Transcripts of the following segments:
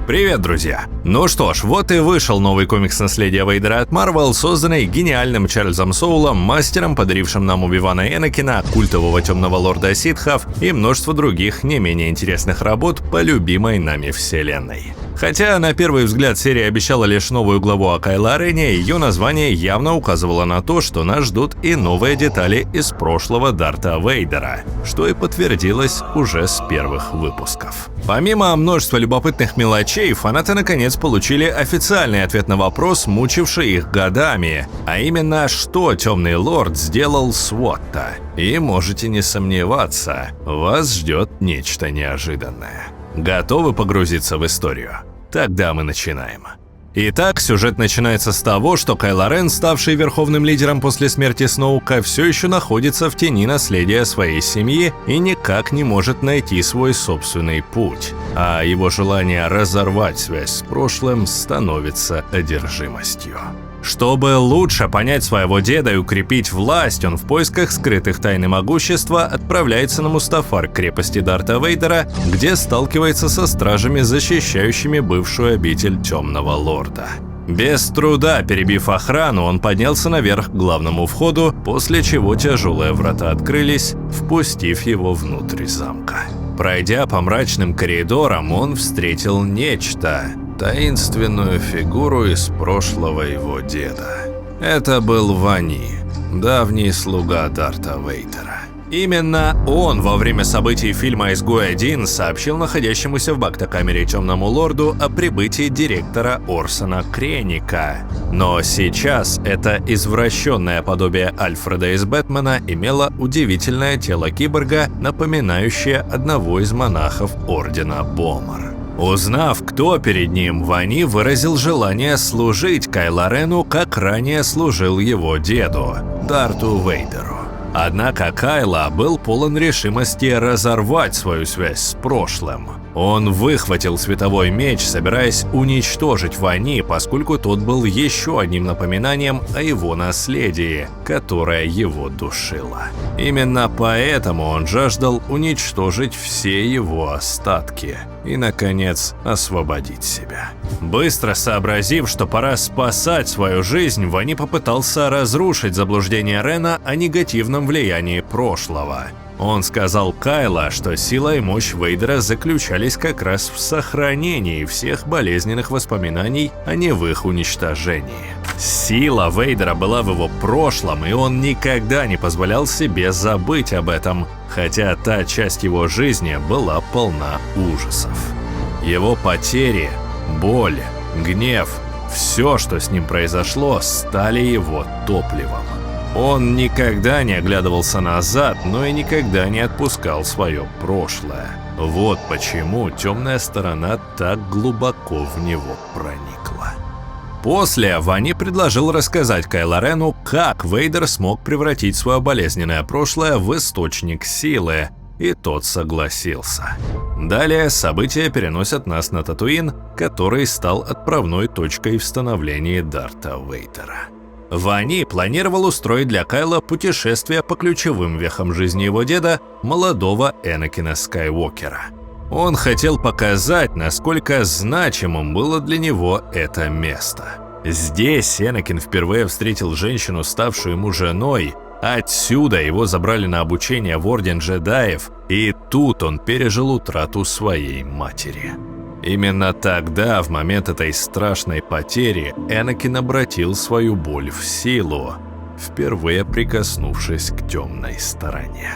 Привет, друзья! Ну что ж, вот и вышел новый комикс «Наследие Вейдера» от Marvel, созданный гениальным Чарльзом Соулом, мастером, подарившим нам Оби-Вана Энакина, культового темного лорда ситхов и множество других не менее интересных работ по любимой нами вселенной. Хотя на первый взгляд серия обещала лишь новую главу о Кайло Рене, ее название явно указывало на то, что нас ждут и новые детали из прошлого Дарта Вейдера, что и подтвердилось уже с первых выпусков. Помимо множества любопытных мелочей, фанаты наконец получили официальный ответ на вопрос, мучивший их годами, а именно, что Темный Лорд сделал с Уотта. И можете не сомневаться, вас ждет нечто неожиданное. Готовы погрузиться в историю? Тогда мы начинаем. Итак, сюжет начинается с того, что Кайло Рен, ставший верховным лидером после смерти Сноука, все еще находится в тени наследия своей семьи и никак не может найти свой собственный путь, а его желание разорвать связь с прошлым становится одержимостью. Чтобы лучше понять своего деда и укрепить власть, он в поисках скрытых тайн и могущества отправляется на Мустафар, к крепости Дарта Вейдера, где сталкивается со стражами, защищающими бывшую обитель Темного Лорда. Без труда перебив охрану, он поднялся наверх к главному входу, после чего тяжелые врата открылись, впустив его внутрь замка. Пройдя по мрачным коридорам, он встретил нечто. Таинственную фигуру из прошлого его деда. Это был Вани, давний слуга Дарта Вейдера. Именно он во время событий фильма «Изгой-1» сообщил находящемуся в бактокамере Темному Лорду о прибытии директора Орсона Кренника. Но сейчас это извращенное подобие Альфреда из Бэтмена имело удивительное тело киборга, напоминающее одного из монахов Ордена Бомар. Узнав, кто перед ним, Вани выразил желание служить Кайло Рену, как ранее служил его деду, Дарту Вейдеру. Однако Кайло был полон решимости разорвать свою связь с прошлым. Он выхватил световой меч, собираясь уничтожить Вани, поскольку тот был еще одним напоминанием о его наследии, которое его душило. Именно поэтому он жаждал уничтожить все его остатки и, наконец, освободить себя. Быстро сообразив, что пора спасать свою жизнь, Вани попытался разрушить заблуждение Рена о негативном влиянии прошлого. Он сказал Кайло, что сила и мощь Вейдера заключались как раз в сохранении всех болезненных воспоминаний, а не в их уничтожении. Сила Вейдера была в его прошлом, и он никогда не позволял себе забыть об этом, хотя та часть его жизни была полна ужасов. Его потери, боль, гнев, все, что с ним произошло, стали его топливом. Он никогда не оглядывался назад, но и никогда не отпускал свое прошлое. Вот почему темная сторона так глубоко в него проникла. После Вани предложил рассказать Кайло Рену, как Вейдер смог превратить свое болезненное прошлое в источник силы, и тот согласился. Далее события переносят нас на Татуин, который стал отправной точкой в становлении Дарта Вейдера. Вани планировал устроить для Кайло путешествие по ключевым вехам жизни его деда, молодого Энакина Скайуокера. Он хотел показать, насколько значимым было для него это место. Здесь Энакин впервые встретил женщину, ставшую ему женой, отсюда его забрали на обучение в Орден Джедаев, и тут он пережил утрату своей матери. Именно тогда, в момент этой страшной потери, Энакин обратил свою боль в силу, впервые прикоснувшись к темной стороне.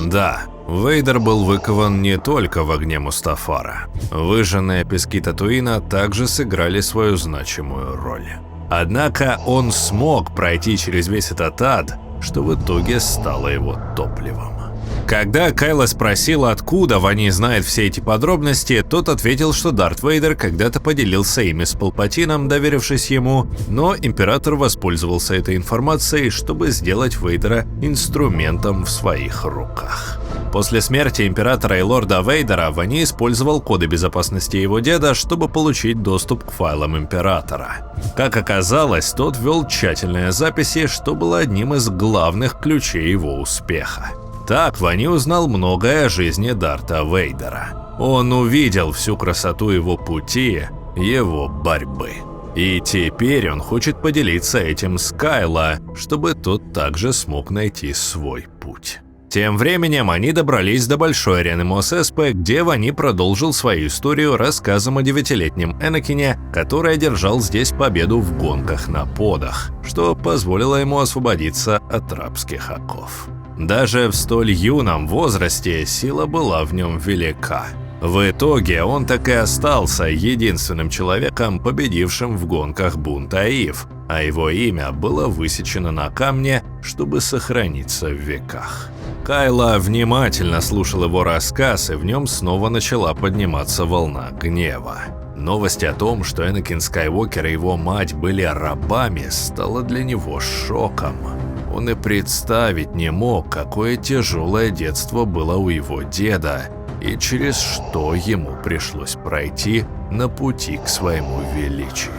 Да, Вейдер был выкован не только в огне Мустафара. Выжженные пески Татуина также сыграли свою значимую роль. Однако он смог пройти через весь этот ад, что в итоге стало его топливом. Когда Кайло спросил, откуда Вани знает все эти подробности, тот ответил, что Дарт Вейдер когда-то поделился ими с Палпатином, доверившись ему, но император воспользовался этой информацией, чтобы сделать Вейдера инструментом в своих руках. После смерти императора и лорда Вейдера Вани использовал коды безопасности его деда, чтобы получить доступ к файлам императора. Как оказалось, тот вел тщательные записи, что было одним из главных ключей его успеха. Так Вани узнал многое о жизни Дарта Вейдера. Он увидел всю красоту его пути, его борьбы. И теперь он хочет поделиться этим с Кайло, чтобы тот также смог найти свой путь. Тем временем они добрались до большой арены Мос Эспе, где Вани продолжил свою историю рассказом о 9-летнем Энакине, который одержал здесь победу в гонках на подах, что позволило ему освободиться от рабских оков. Даже в столь юном возрасте сила была в нем велика. В итоге он так и остался единственным человеком, победившим в гонках бунт Аив, а его имя было высечено на камне, чтобы сохраниться в веках. Кайло внимательно слушал его рассказ, и в нем снова начала подниматься волна гнева. Новость о том, что Энакин Скайуокер и его мать были рабами, стала для него шоком. Он и представить не мог, какое тяжелое детство было у его деда, и через что ему пришлось пройти на пути к своему величию.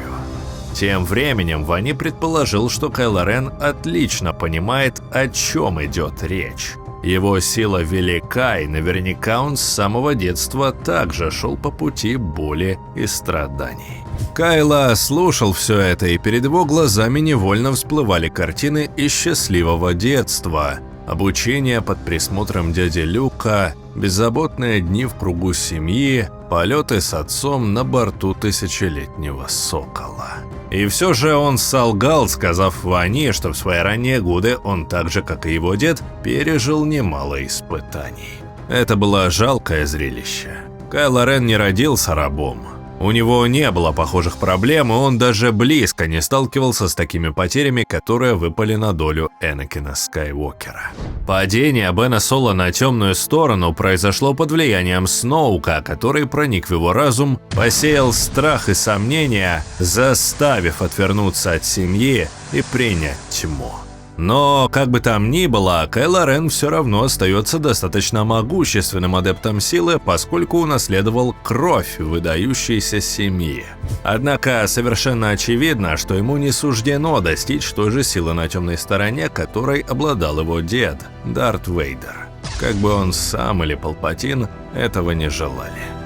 Тем временем Вани предположил, что Кайло Рен отлично понимает, о чем идет речь. Его сила велика, и наверняка он с самого детства также шел по пути боли и страданий. Кайло слушал все это, и перед его глазами невольно всплывали картины из счастливого детства. Обучение под присмотром дяди Люка, беззаботные дни в кругу семьи, полеты с отцом на борту тысячелетнего Сокола. И все же он солгал, сказав Вани, что в свои ранние годы он так же, как и его дед, пережил немало испытаний. Это было жалкое зрелище. Кайло Рен не родился рабом. У него не было похожих проблем, и он даже близко не сталкивался с такими потерями, которые выпали на долю Энакина Скайуокера. Падение Бена Соло на темную сторону произошло под влиянием Сноука, который проник в его разум, посеял страх и сомнения, заставив отвернуться от семьи и принять тьму. Но, как бы там ни было, Кайло Рен все равно остается достаточно могущественным адептом силы, поскольку унаследовал кровь выдающейся семьи. Однако совершенно очевидно, что ему не суждено достичь той же силы на темной стороне, которой обладал его дед, Дарт Вейдер. Как бы он сам или Палпатин этого не желали.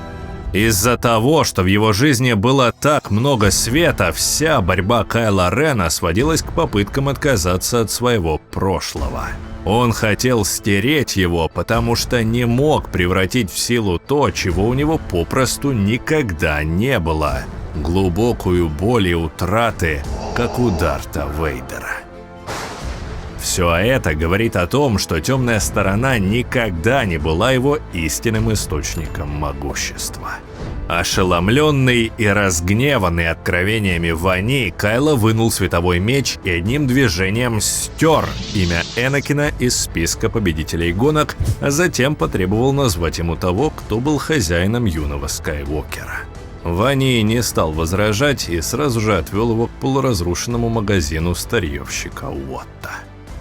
Из-за того, что в его жизни было так много света, вся борьба Кайло Рена сводилась к попыткам отказаться от своего прошлого. Он хотел стереть его, потому что не мог превратить в силу то, чего у него попросту никогда не было – глубокую боль и утраты, как у Дарта Вейдера. Все это говорит о том, что темная сторона никогда не была его истинным источником могущества. Ошеломленный и разгневанный откровениями Вани, Кайло вынул световой меч и одним движением стер имя Энакина из списка победителей гонок, а затем потребовал назвать ему того, кто был хозяином юного Скайуокера. Вани не стал возражать и сразу же отвел его к полуразрушенному магазину старьевщика Уотта.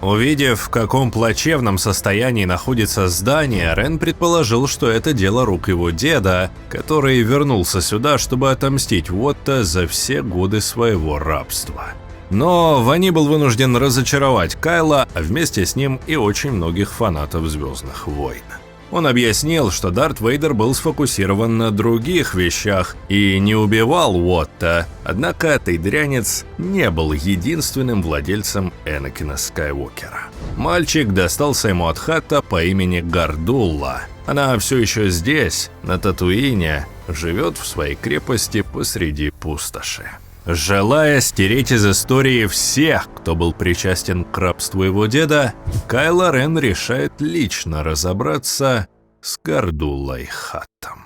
Увидев, в каком плачевном состоянии находится здание, Рен предположил, что это дело рук его деда, который вернулся сюда, чтобы отомстить Уотта за все годы своего рабства. Но Вани был вынужден разочаровать Кайло, а вместе с ним и очень многих фанатов «Звездных войн». Он объяснил, что Дарт Вейдер был сфокусирован на других вещах и не убивал Уотта, однако тайдрянец не был единственным владельцем Энакина Скайуокера. Мальчик достался ему от Хатта по имени Гордулла. Она все еще здесь, на Татуине, живет в своей крепости посреди пустоши. Желая стереть из истории всех, кто был причастен к рабству его деда, Кайло Рен решает лично разобраться с Гордуллой Хаттом.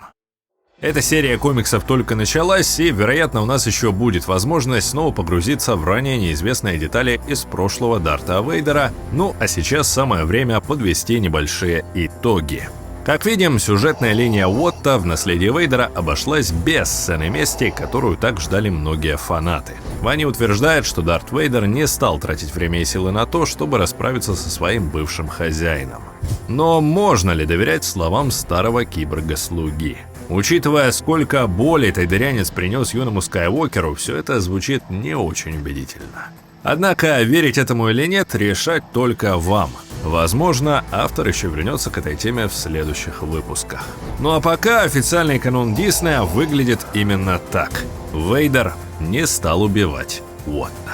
Эта серия комиксов только началась, и, вероятно, у нас еще будет возможность снова погрузиться в ранее неизвестные детали из прошлого Дарта Вейдера, ну а сейчас самое время подвести небольшие итоги. Как видим, сюжетная линия Уотта в наследии Вейдера обошлась без сцены мести, которую так ждали многие фанаты. Вани утверждает, что Дарт Вейдер не стал тратить время и силы на то, чтобы расправиться со своим бывшим хозяином. Но можно ли доверять словам старого киборга-слуги? Учитывая, сколько боли тайдерянец принес юному Скайуокеру, все это звучит не очень убедительно. Однако, верить этому или нет, решать только вам. Возможно, автор еще вернется к этой теме в следующих выпусках. Ну а пока официальный канон Диснея выглядит именно так. Вейдер не стал убивать Уотта.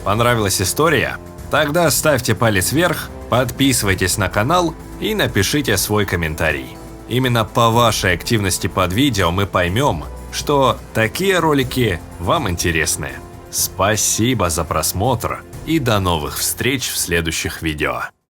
Понравилась история? Тогда ставьте палец вверх, подписывайтесь на канал и напишите свой комментарий. Именно по вашей активности под видео мы поймем, что такие ролики вам интересны. Спасибо за просмотр и до новых встреч в следующих видео.